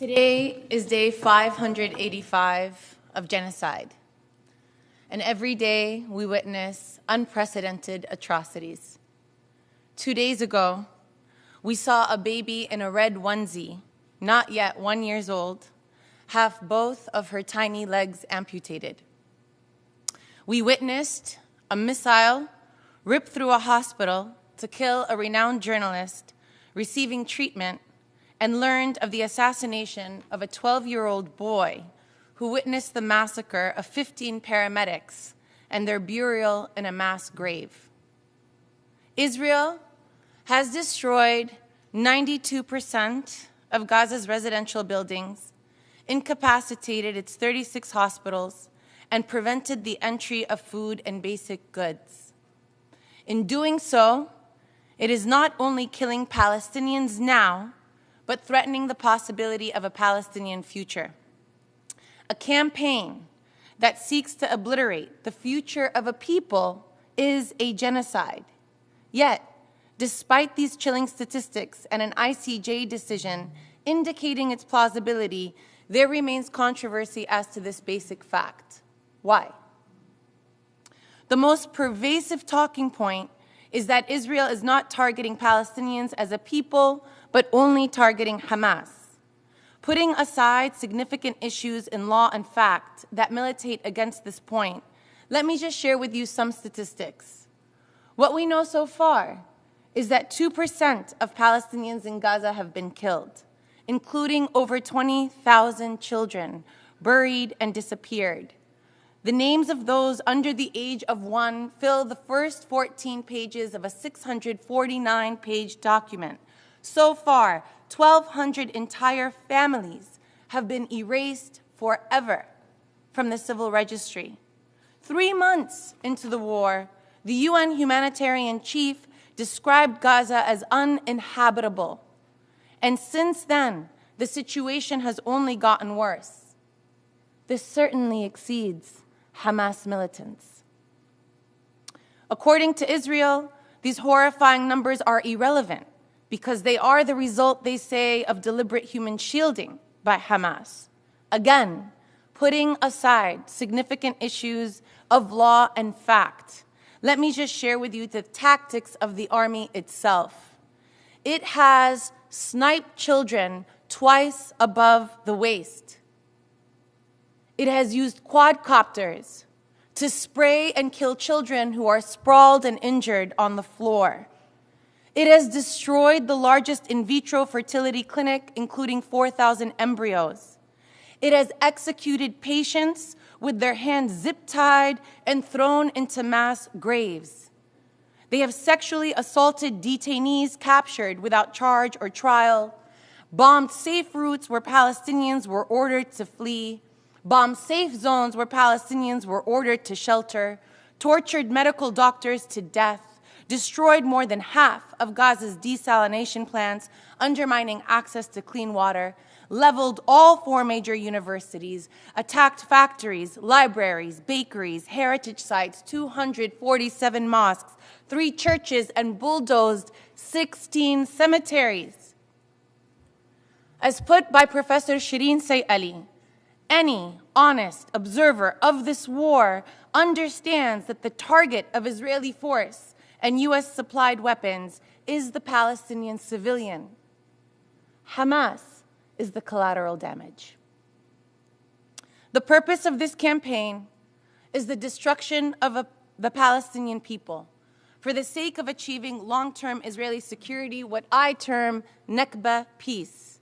Today is day 585 of genocide, and every day we witness unprecedented atrocities. 2 days ago, we saw a baby in a red onesie, not yet 1 year old, have both of her tiny legs amputated. We witnessed a missile rip through a hospital to kill a renowned journalist receiving treatment, and learned of the assassination of a 12-year-old boy who witnessed the massacre of 15 paramedics and their burial in a mass grave. Israel has destroyed 92% of Gaza's residential buildings, incapacitated its 36 hospitals, and prevented the entry of food and basic goods. In doing so, it is not only killing Palestinians now, but threatening the possibility of a Palestinian future. A campaign that seeks to obliterate the future of a people is a genocide. Yet, despite these chilling statistics and an ICJ decision indicating its plausibility, there remains controversy as to this basic fact. Why? The most pervasive talking point is that Israel is not targeting Palestinians as a people, but only targeting Hamas. Putting aside significant issues in law and fact that militate against this point, let me just share with you some statistics. What we know so far is that 2% of Palestinians in Gaza have been killed, including over 20,000 children buried and disappeared. The names of those under the age of 1 fill the first 14 pages of a 649-page document. So far, 1,200 entire families have been erased forever from the civil registry. 3 months into the war, the UN humanitarian chief described Gaza as uninhabitable. And since then, the situation has only gotten worse. This certainly exceeds Hamas militants. According to Israel, these horrifying numbers are irrelevant because they are the result, they say, of deliberate human shielding by Hamas. Again, putting aside significant issues of law and fact, let me just share with you the tactics of the army itself. It has sniped children twice above the waist. It has used quadcopters to spray and kill children who are sprawled and injured on the floor. It has destroyed the largest in vitro fertility clinic, including 4,000 embryos. It has executed patients with their hands zip-tied and thrown into mass graves. They have sexually assaulted detainees captured without charge or trial, bombed safe routes where Palestinians were ordered to flee, bombed safe zones where Palestinians were ordered to shelter, tortured medical doctors to death, destroyed more than half of Gaza's desalination plants, undermining access to clean water, leveled all 4 major universities, attacked factories, libraries, bakeries, heritage sites, 247 mosques, 3 churches, and bulldozed 16 cemeteries. As put by Professor Shireen Sayali, any honest observer of this war understands that the target of Israeli force and US-supplied weapons is the Palestinian civilian. Hamas is the collateral damage. The purpose of this campaign is the destruction of the Palestinian people for the sake of achieving long-term Israeli security, what I term Nakba peace,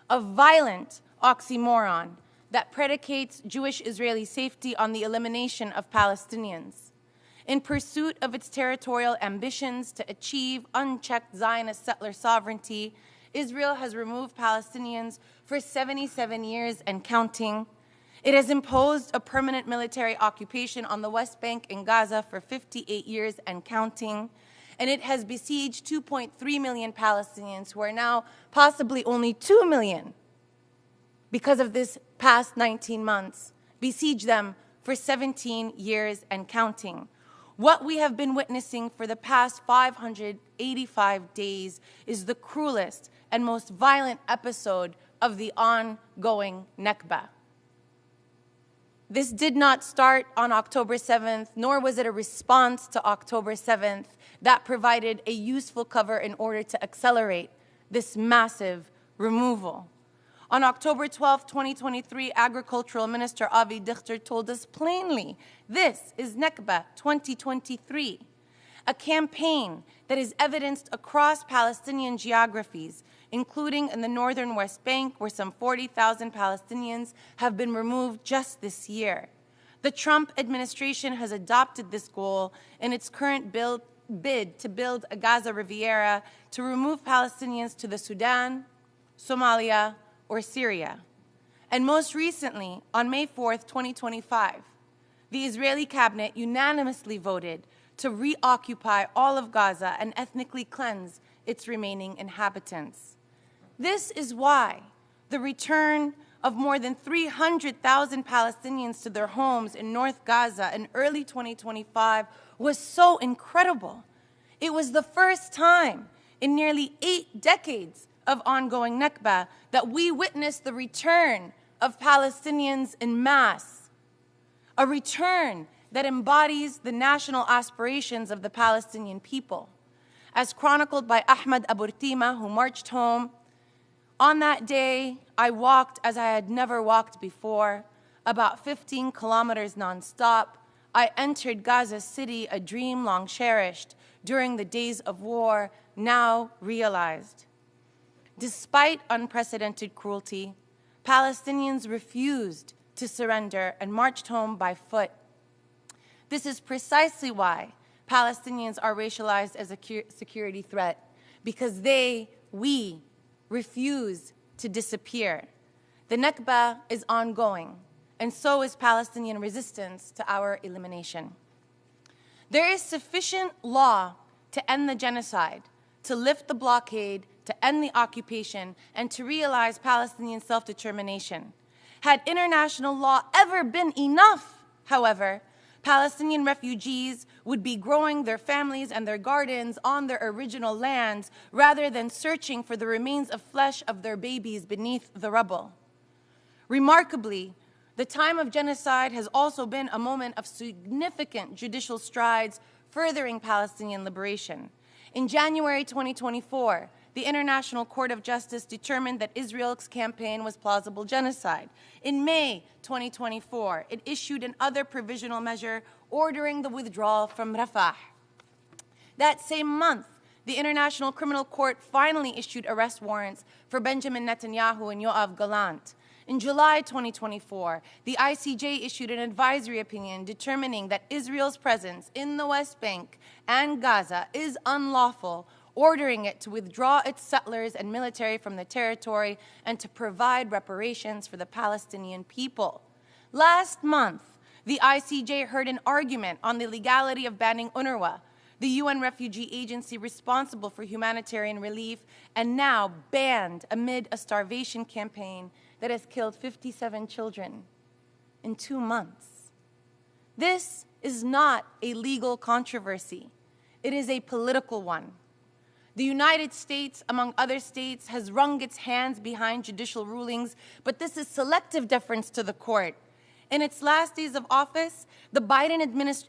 a violent oxymoron that predicates Jewish Israeli safety on the elimination of Palestinians. In pursuit of its territorial ambitions to achieve unchecked Zionist settler sovereignty, Israel has removed Palestinians for 77 years and counting. It has imposed a permanent military occupation on the West Bank and Gaza for 58 years and counting. And it has besieged 2.3 million Palestinians, who are now possibly only 2 million because of this past 19 months, besieged them for 17 years and counting. What we have been witnessing for the past 585 days is the cruelest and most violent episode of the ongoing Nakba. This did not start on October 7th, nor was it a response to October 7th that provided a useful cover in order to accelerate this massive removal. On October 12, 2023, Agricultural Minister Avi Dichter told us plainly, this is Nakba 2023, a campaign that is evidenced across Palestinian geographies, including in the northern West Bank, where some 40,000 Palestinians have been removed just this year. The Trump administration has adopted this goal in its current bid to build a Gaza Riviera to remove Palestinians to the Sudan, Somalia, or Syria. And most recently, on May 4th, 2025, the Israeli cabinet unanimously voted to reoccupy all of Gaza and ethnically cleanse its remaining inhabitants. This is why the return of more than 300,000 Palestinians to their homes in North Gaza in early 2025 was so incredible. It was the first time in nearly 8 decades of ongoing Nakba that we witnessed the return of Palestinians en masse, a return that embodies the national aspirations of the Palestinian people. As chronicled by Ahmed Aburtima, who marched home, on that day, I walked as I had never walked before, about 15 kilometers nonstop. I entered Gaza City, a dream long cherished during the days of war, now realized. Despite unprecedented cruelty, Palestinians refused to surrender and marched home by foot. This is precisely why Palestinians are racialized as a security threat, because we refuse to disappear. The Nakba is ongoing, and so is Palestinian resistance to our elimination. There is sufficient law to end the genocide, to lift the blockade, to end the occupation, and to realize Palestinian self-determination. Had international law ever been enough, however, Palestinian refugees would be growing their families and their gardens on their original lands rather than searching for the remains of flesh of their babies beneath the rubble. Remarkably, the time of genocide has also been a moment of significant judicial strides furthering Palestinian liberation. In January 2024, the International Court of Justice determined that Israel's campaign was plausible genocide. In May 2024, it issued another provisional measure ordering the withdrawal from Rafah. That same month, the International Criminal Court finally issued arrest warrants for Benjamin Netanyahu and Yoav Gallant. In July 2024, the ICJ issued an advisory opinion determining that Israel's presence in the West Bank and Gaza is unlawful, ordering it to withdraw its settlers and military from the territory and to provide reparations for the Palestinian people. Last month, the ICJ heard an argument on the legality of banning UNRWA, the UN refugee agency responsible for humanitarian relief, and now banned amid a starvation campaign that has killed 57 children in 2 months. This is not a legal controversy. It is a political one. The United States, among other states, has wrung its hands behind judicial rulings, but this is selective deference to the court. In its last days of office, the Biden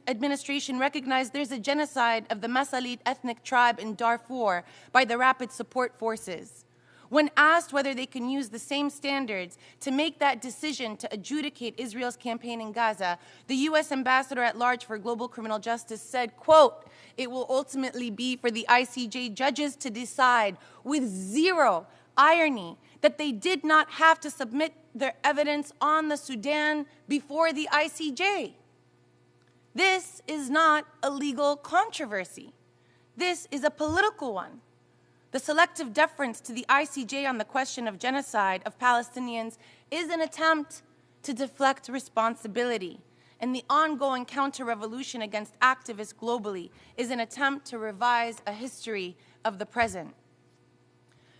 administration recognized there's a genocide of the Masalit ethnic tribe in Darfur by the Rapid Support Forces. When asked whether they can use the same standards to make that decision to adjudicate Israel's campaign in Gaza, the U.S. ambassador at large for global criminal justice said, quote, "It will ultimately be for the ICJ judges to decide," with zero irony, that they did not have to submit their evidence on the Sudan before the ICJ. This is not a legal controversy. This is a political one. The selective deference to the ICJ on the question of genocide of Palestinians is an attempt to deflect responsibility, and the ongoing counter-revolution against activists globally is an attempt to revise a history of the present.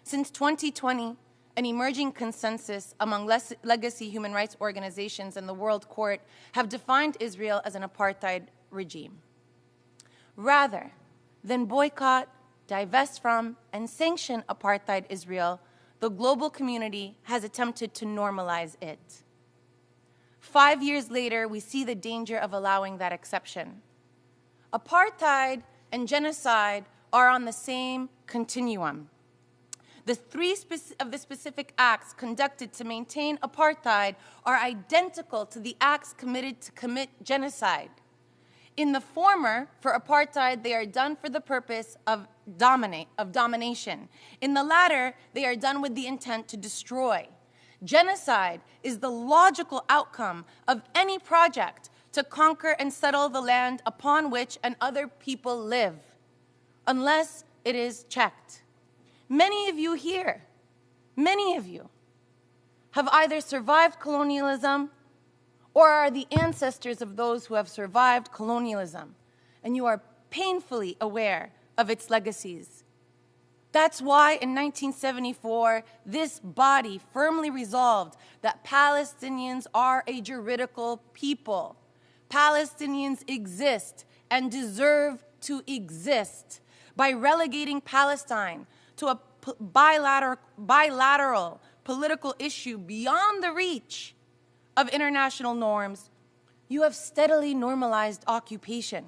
Since 2020, an emerging consensus among legacy human rights organizations and the World Court have defined Israel as an apartheid regime. Rather than boycott, divest from, and sanction apartheid Israel, the global community has attempted to normalize it. 5 years later, we see the danger of allowing that exception. Apartheid and genocide are on the same continuum. The three of the specific acts conducted to maintain apartheid are identical to the acts committed to commit genocide. In the former, for apartheid, they are done for the purpose of domination. In the latter, they are done with the intent to destroy. Genocide is the logical outcome of any project to conquer and settle the land upon which and other people live, unless it is checked. Many of you here, many of you, have either survived colonialism or are the ancestors of those who have survived colonialism, and you are painfully aware of its legacies. That's why in 1974, this body firmly resolved that Palestinians are a juridical people. Palestinians exist and deserve to exist by relegating Palestine to a bilateral political issue beyond the reach of international norms. You have steadily normalized occupation.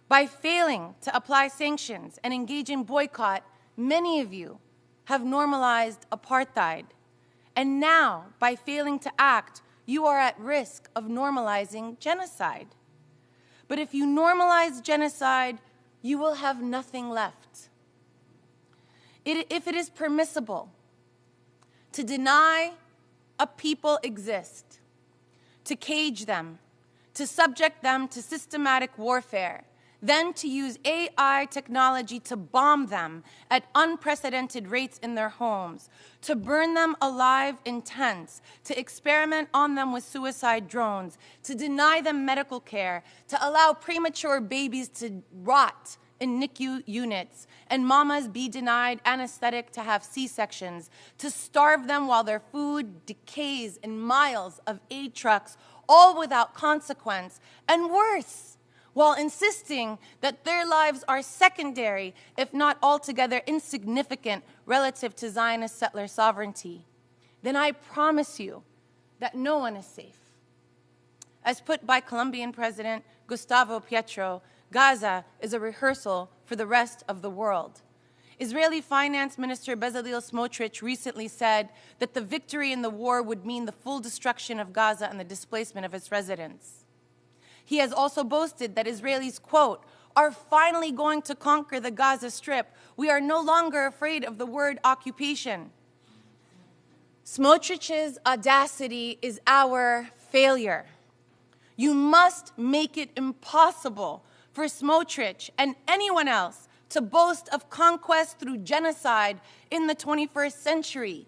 By failing to apply sanctions and engage in boycott, many of you have normalized apartheid. And now, by failing to act, you are at risk of normalizing genocide. But if you normalize genocide, you will have nothing left. If it is permissible to deny a people exist, to cage them, to subject them to systematic warfare, then to use AI technology to bomb them at unprecedented rates in their homes, to burn them alive in tents, to experiment on them with suicide drones, to deny them medical care, to allow premature babies to rot in NICU units, and mamas be denied anesthetic to have C-sections, to starve them while their food decays in miles of aid trucks, all without consequence, and worse, while insisting that their lives are secondary, if not altogether insignificant, relative to Zionist settler sovereignty, then I promise you that no one is safe. As put by Colombian President Gustavo Petro, Gaza is a rehearsal for the rest of the world. Israeli Finance Minister Bezalel Smotrich recently said that the victory in the war would mean the full destruction of Gaza and the displacement of its residents. He has also boasted that Israelis, quote, are finally going to conquer the Gaza Strip. We are no longer afraid of the word occupation. Smotrich's audacity is our failure. You must make it impossible for Smotrich and anyone else to boast of conquest through genocide in the 21st century.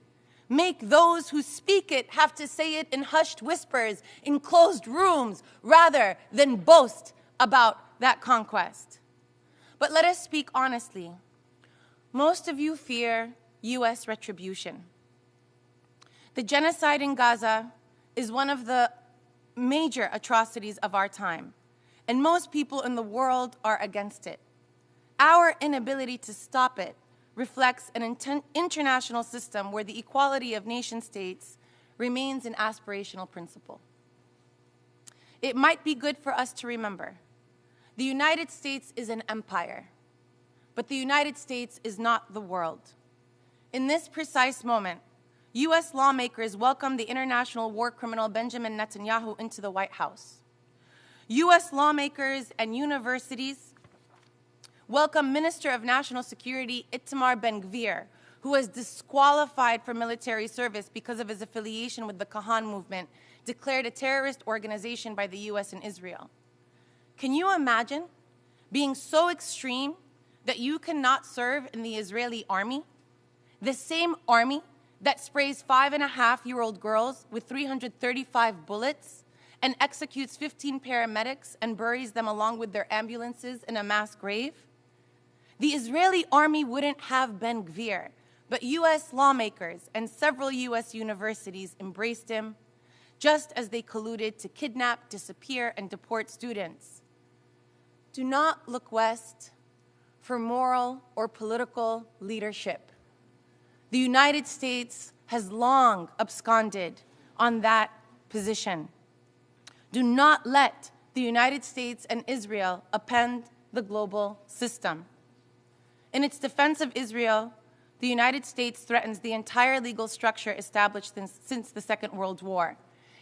Make those who speak it have to say it in hushed whispers in closed rooms rather than boast about that conquest. But let us speak honestly. Most of you fear U.S. retribution. The genocide in Gaza is one of the major atrocities of our time, and most people in the world are against it. Our inability to stop it reflects an international system where the equality of nation-states remains an aspirational principle. It might be good for us to remember, the United States is an empire, but the United States is not the world. In this precise moment, U.S. lawmakers welcomed the international war criminal Benjamin Netanyahu into the White House. U.S. lawmakers and universities welcome Minister of National Security Itamar Ben-Gvir, who was disqualified from military service because of his affiliation with the Kahan movement, declared a terrorist organization by the U.S. and Israel. Can you imagine being so extreme that you cannot serve in the Israeli army? The same army that sprays 5.5-year-old girls with 335 bullets and executes 15 paramedics and buries them along with their ambulances in a mass grave? The Israeli army wouldn't have Ben-Gvir, but U.S. lawmakers and several U.S. universities embraced him, just as they colluded to kidnap, disappear, and deport students. Do not look west for moral or political leadership. The United States has long absconded on that position. Do not let the United States and Israel upend the global system. In its defense of Israel, the United States threatens the entire legal structure established since the Second World War.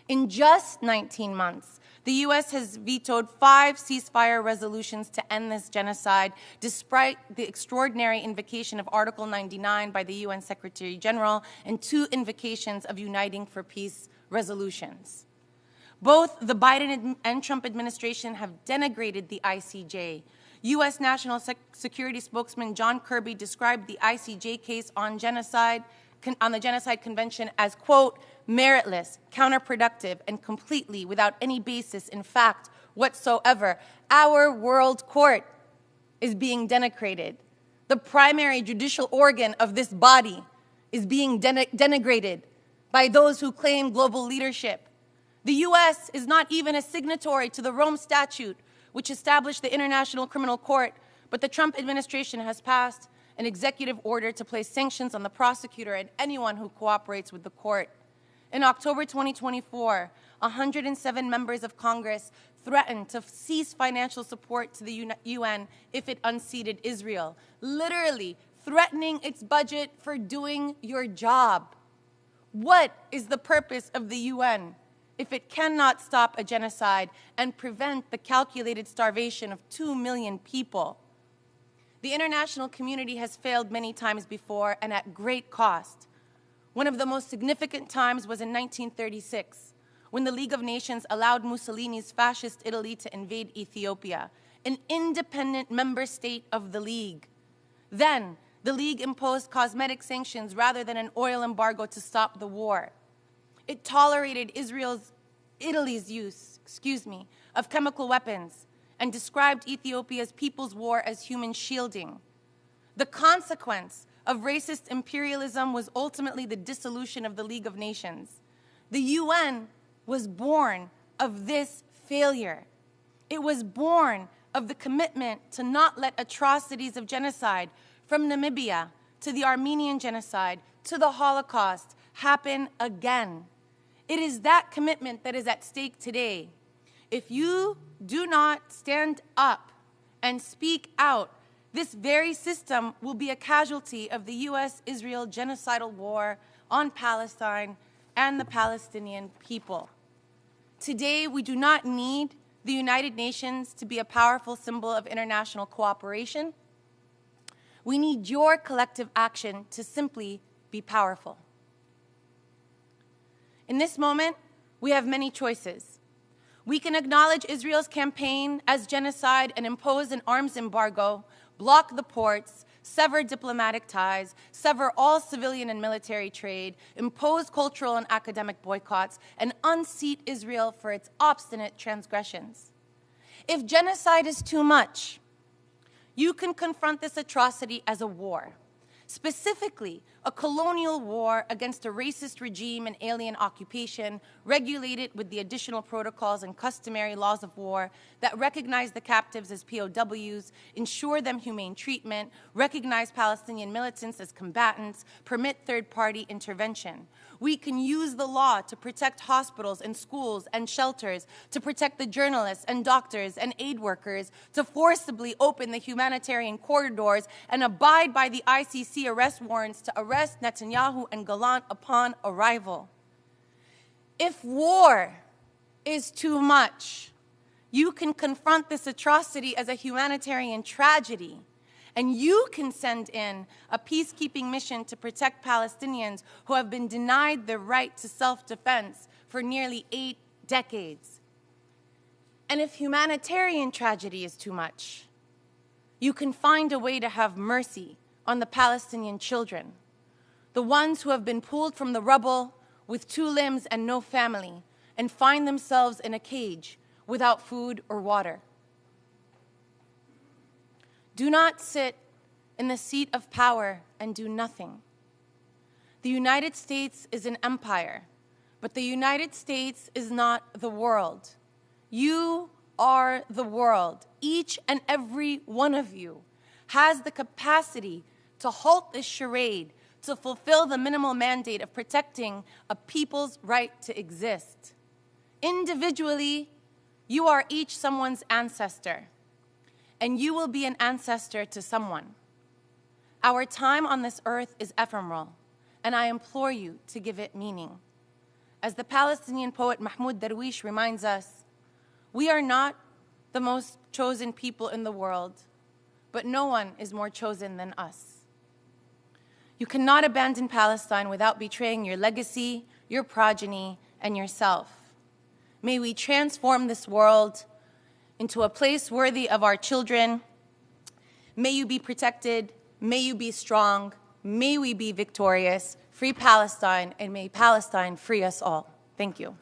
In just 19 months, the U.S. has vetoed 5 ceasefire resolutions to end this genocide, despite the extraordinary invocation of Article 99 by the UN Secretary General and 2 invocations of Uniting for Peace resolutions. Both the Biden and Trump administration have denigrated the ICJ. U.S. National Security spokesman John Kirby described the ICJ case on the Genocide Convention as, quote, meritless, counterproductive, and completely without any basis in fact whatsoever. Our world court is being denigrated. The primary judicial organ of this body is being denigrated by those who claim global leadership. The U.S. is not even a signatory to the Rome Statute, which established the International Criminal Court, but the Trump administration has passed an executive order to place sanctions on the prosecutor and anyone who cooperates with the court. In October 2024, 107 members of Congress threatened to cease financial support to the UN if it unseated Israel, literally threatening its budget for doing your job. What is the purpose of the UN if it cannot stop a genocide and prevent the calculated starvation of 2 million people? The international community has failed many times before and at great cost. One of the most significant times was in 1936, when the League of Nations allowed Mussolini's fascist Italy to invade Ethiopia, an independent member state of the League. Then, the League imposed cosmetic sanctions rather than an oil embargo to stop the war. It tolerated Italy's use of chemical weapons and described Ethiopia's people's war as human shielding. The consequence of racist imperialism was ultimately the dissolution of the League of Nations. The UN was born of this failure. It was born of the commitment to not let atrocities of genocide, from Namibia to the Armenian genocide to the Holocaust, happen again. It is that commitment that is at stake today. If you do not stand up and speak out, this very system will be a casualty of the U.S.-Israel genocidal war on Palestine and the Palestinian people. Today, we do not need the United Nations to be a powerful symbol of international cooperation. We need your collective action to simply be powerful. In this moment, we have many choices. We can acknowledge Israel's campaign as genocide and impose an arms embargo, block the ports, sever diplomatic ties, sever all civilian and military trade, impose cultural and academic boycotts, and unseat Israel for its obstinate transgressions. If genocide is too much, you can confront this atrocity as a war, specifically a colonial war against a racist regime and alien occupation, regulated with the additional protocols and customary laws of war that recognize the captives as POWs, ensure them humane treatment, recognize Palestinian militants as combatants, permit third-party intervention. We can use the law to protect hospitals and schools and shelters, to protect the journalists and doctors and aid workers, to forcibly open the humanitarian corridors and abide by the ICC arrest warrants to arrest Netanyahu and Gallant upon arrival. If war is too much, you can confront this atrocity as a humanitarian tragedy, and you can send in a peacekeeping mission to protect Palestinians who have been denied the right to self-defense for nearly 8 decades. And if humanitarian tragedy is too much, you can find a way to have mercy on the Palestinian children, the ones who have been pulled from the rubble with 2 limbs and no family, and find themselves in a cage without food or water. Do not sit in the seat of power and do nothing. The United States is an empire, but the United States is not the world. You are the world. Each and every one of you has the capacity to halt this charade, to fulfill the minimal mandate of protecting a people's right to exist. Individually, you are each someone's ancestor, and you will be an ancestor to someone. Our time on this earth is ephemeral, and I implore you to give it meaning. As the Palestinian poet Mahmoud Darwish reminds us, we are not the most chosen people in the world, but no one is more chosen than us. You cannot abandon Palestine without betraying your legacy, your progeny, and yourself. May we transform this world into a place worthy of our children. May you be protected. May you be strong. May we be victorious. Free Palestine, and may Palestine free us all. Thank you.